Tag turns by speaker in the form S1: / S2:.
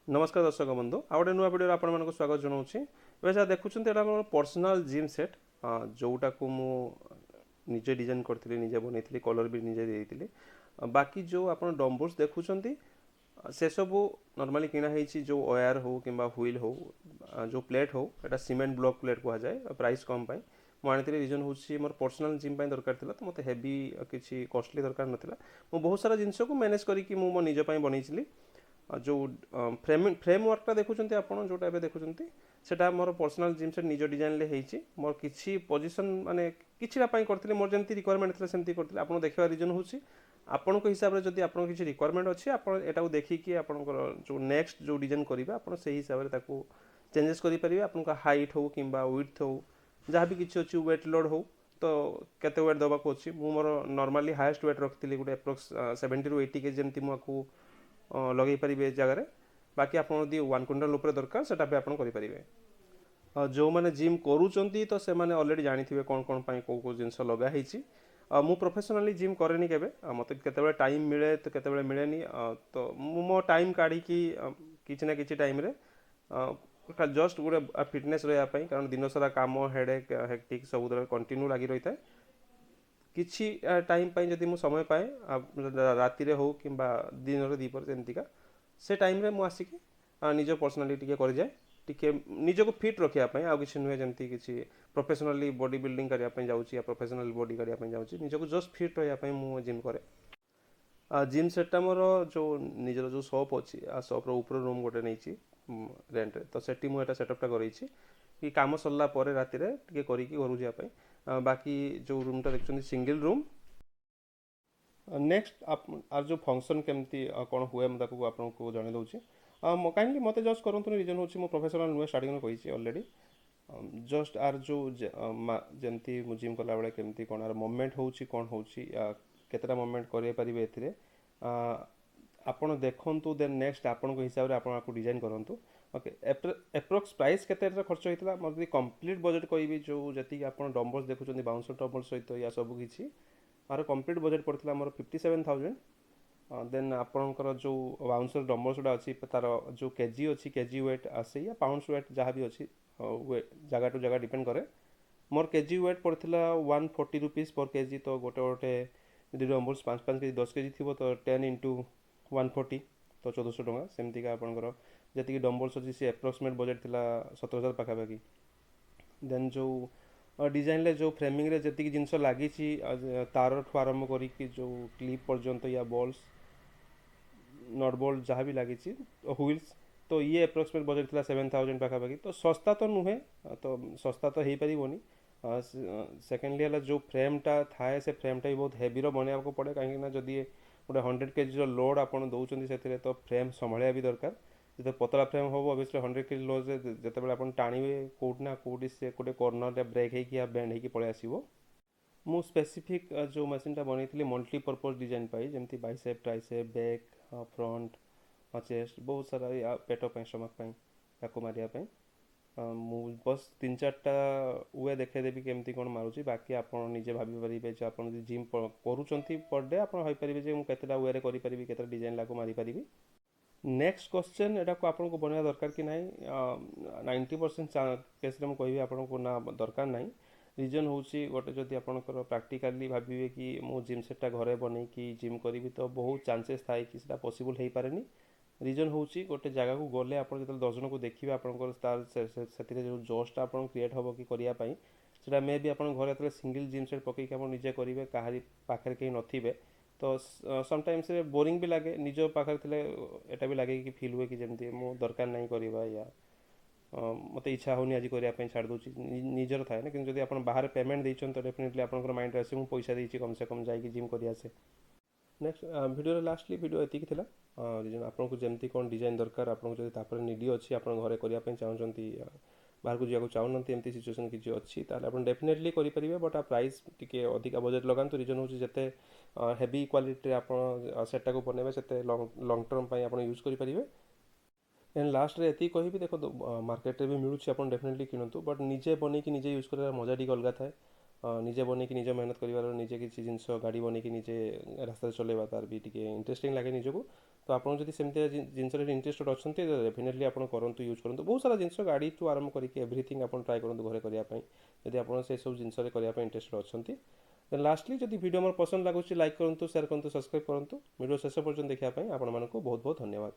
S1: नमस्कार दर्शक बंधु आ गए नुआ वीडियो आपण मानक स्वागत जनाऊँ जहाँ देखुं यहाँ मोर पर्सनाल जिम सेट जोटा को मु निजे डिजाइन करी निजे बनई कलर भी निजे देती बाकी जो आप डम्बल्स देखुं से सब नॉर्मली किना जो वायर हो कि व्हील हो जो प्लेट हो एटा सीमेंट ब्लॉक प्लेट कह जाए प्राइस कम पाई मुझे रिजन हूँ मोर पर्सनाल जिम दरकार था तो मत हेवी किसी कॉस्टली दरकार नाला मुझे बहुत सारा जिनस को मैनेज करके मो निज बनई जो फ्रेमवर्कटा देखुं आप जोटा देखुं सेटा मोर पर्सनाल जिम सेट निज डिजाइन होती मोर किसी पोजिशन माने किसी करी मोर जमी रिक्वायरमेंट सेमती करी आप देखा रिजन हूँ आपण हिसाब से जब आप किसी रिक्वायरमेंट अच्छी आपटा देखिकी आपंकर जो नेक्स्ट जो डिजाइन करेंगे आप हिसाब से चेंजेस करेंगे आपका हाइट हो कि विड्थ हो जहाँ भी किसी अच्छी वेट लोड हो तो केते वेट दबाक अच्छी मोर नॉर्मली हाईएस्ट वेट रखी गोटे एप्रोक्स 70 ରୁ 80 केजी जमी मुझे लगे पारे जगार बाकी आप 1 क्विंटाल उपर दरकार से करेंगे जो मैंने जिम करूँ तो से अलरेडी जानी कौन कौन कौ कौ जिन लगाई मु प्रोफेशनली जिम कैनि के मत के टाइम मिले तो केते मिले तो मो टाइम काढ़ी कि ना कि टाइम जस्ट गोटे फिटनेस रही कारण दिन सारा कम हेडेक हेक्टिक सब कंटिन्यू लगी रही है किसी टाइम जब मुझे समय पाए राति हो कि दिन दीपर जमतीका से टाइम रे आसिक निज पर्सनाली कर जाए टी निजक फिट रखापी आ कि नुहे जमी किसी प्रोफेशनली बॉडी बिल्डिंग करने जाऊँगी प्रोफेशनल बॉडी करने जाऊँगी निजक जस्ट फिट रही मुझे जिम करे जिम सेटा मोर जो निजर जो शॉप अच्छी शॉप्र ऊपर रूम गोटे नहीं रेंट तो सेठी मुझे सेटअपटा करी कि कम सरला राति टे करी घर जावाई बाकी जो रूमटा देखते सिंगल रूम नेक्स्ट आर जो फंक्शन केमती कौन हुए मुझे आपको जन दूसरी काइंडली मत जस्ट करूँ रिजन हूँ मो प्रोफेशनल नुहे स्टार्टिंग कही अलरेडी जस्ट आर जो जमती मु जिम कला बेले केमती कौन आर मूवमेंट होची कौन होची केतेटा मूवमेंट करे पारिबे एथिरे आपण देखंतु देन नेक्स्ट आपण को हिसाब रे आपण आपको डिजाइन करंतु ओके एप्रोक्स प्राइस केते खर्च होइतला मते कंप्लीट बजट कहबी जो जति आपण डम्बल्स देखुचंदी बाउंसर डम्बल्स सहित या सब किछि मार कंप्लीट बजट पड़ता मोर 57,000 देन आपणकर जो बाउंसर डम्बल्स गुड़ा अच्छी तार जो केजी अच्छी केजी वेट आसे या पाउंड्स वेट जहाँ भी अच्छी जगह टू जगह डिपेंड करे मोर केजी वेट पड़ता 140 रुपीज पर केजी तो गोटे गोटे यदि डम्बल्स 5-5 केजी 10 केजी थी तो 10 इंटू 140 तो 1400 टका सेमती का आपंकर जी डम्बल्स अच्छी सी एप्रोक्सीमेट बजेट थी 17,000 पाखापाखि देन जो डिजाइन ले जो फ्रेमिंग रे जति जिनस लगी तार ठू आरंभ करी जो क्लिप पर्यंत या बॉल्स नट बोल्ट जहाँ भी लगी व्हील्स तो ये एप्रोक्सीमेट बजेट थी 7,000 पाखापाखि तो सस्ता तो नुहे तो सस्ता तो हो पारनी सेकेंडली है जो फ्रेमटा थाए से फ्रेमटा भी बहुत हेवी बनवाक पड़े कहीं जदि गोटे 100 केजी लोड आप दौरान से तो फ्रेम संभाया भी दरकार जो पतला फ्रेम हम ओबियसली 100 केजी लोड जिते आप टाणवे कौटना कौटी से गोटे कर्नर ब्रेक होगी बेंड होगी पलि आसो मु स्पेसिफिक जो मशीनटा बनई मल्टीपर्पज डिजाइन पाई जमी bicep tricep back front chest बहुत सारा या पेट स्टमक या मारे मु बस 3-4टा वे देखेदेवी केमती कौन मारूँ बाकी आप निजे भाभी पारे जो आप जिम करुँच पर डे आप भाई मुझे वे करें डिजाइन लागू मारी पारि नेक्स्ट क्वेश्चन एटा को आपको बनवा दरकार कि नहीं 90% केस मुझे आपको ना दरकार नहीं रिजन हूँ गोटे जदि आपंकर प्राक्टिकाली भावे कि मो जिम सेटा घरे बन कि जिम करी तो बहुत चांसेस थाए कि पॉसिबल हो पारे रिजन हूँ गोटे जगह को गले आप जो 10 जन को देखिए आपंकर से जो जोशटा आप क्रिएट हम कि करने से मे भी आप घर सिंगल जिम सेट पकईकि आप निजे करेंगे कहारी पाखे कहीं नथिबे तो समटाइम्स बोरिंग भी लगे निज पाखे एटा भी लगे कि फिल हुए कि जमी मो दरकार नहीं करवा या मत इच्छा होनी आज करने छाड़ दूसरी निजर थाए ना कि आप बाहर पेमेंट देते तो डेफिनेटली आप माइंड आसे मुझे पैसा देती कम से कम जाकि जिम कर आसे नेक्स्ट वीडियो लास्टली वीडियो एतिक थिला रिजन आपको जमती कौन डिजाइन दरकार आपको निडी अच्छी आप घरे करने चाहते बाहर को जाको चाहूना एमती सिचुएसन किसी अच्छी आप डेफिनेटली करेंगे बट आ प्राइस टी अधिका बजेट लगातु रिजन हूँ जिते हेवी क्वालिटी आप सेटा को बनइबे से लंग टर्म आप यूज करेंगे एंड लास्ट रे कही देखो मार्केट में भी मिलूँ आप डेफिनेटली किणतु बट निजे बन कि निजे यूज कर मजा टी अलग थाए निजे बन कि निजे मेहनत कर निजे किसी जिन गाड़ी बन कि निजे रास्ता चलेगा तार भी टी इंटरेस्टिंग लगे निजक ତ ଆପଣ ଯଦି ସେମିତି ଜିନିଷରେ ଇଣ୍ଟରେଷ୍ଟେଡ୍ ଅଛନ୍ତି ଡେଫିନେଟଲି ଆପଣ କରନ୍ତୁ, ୟୁଜ୍ କରନ୍ତୁ। ବହୁତ ସାରା ଜିନିଷ ଗାଡ଼ିଠୁ ଆରମ୍ଭ କରିକି ଏଭ୍ରିଥିଙ୍ଗ ଆପଣ ଟ୍ରାଏ କରନ୍ତୁ ଘରେ କରିବା ପାଇଁ, ଯଦି ଆପଣ ସେସବୁ ଜିନିଷରେ କରିବା ପାଇଁ ଇଣ୍ଟରେଷ୍ଟେଡ୍ ଅଛନ୍ତି। ଦେନ୍ ଲାଷ୍ଟଲି ଯଦି ଭିଡ଼ିଓ ମୋର ପସନ୍ଦ ଲାଗୁଛି ଲାଇକ୍ କରନ୍ତୁ, ସେୟାର କରନ୍ତୁ, ସବସ୍କ୍ରାଇବ୍ କରନ୍ତୁ। ଭିଡ଼ିଓ ଶେଷ ପର୍ଯ୍ୟନ୍ତ ଦେଖିବା ପାଇଁ ଆପଣମାନଙ୍କୁ ବହୁତ ବହୁତ ଧନ୍ୟବାଦ।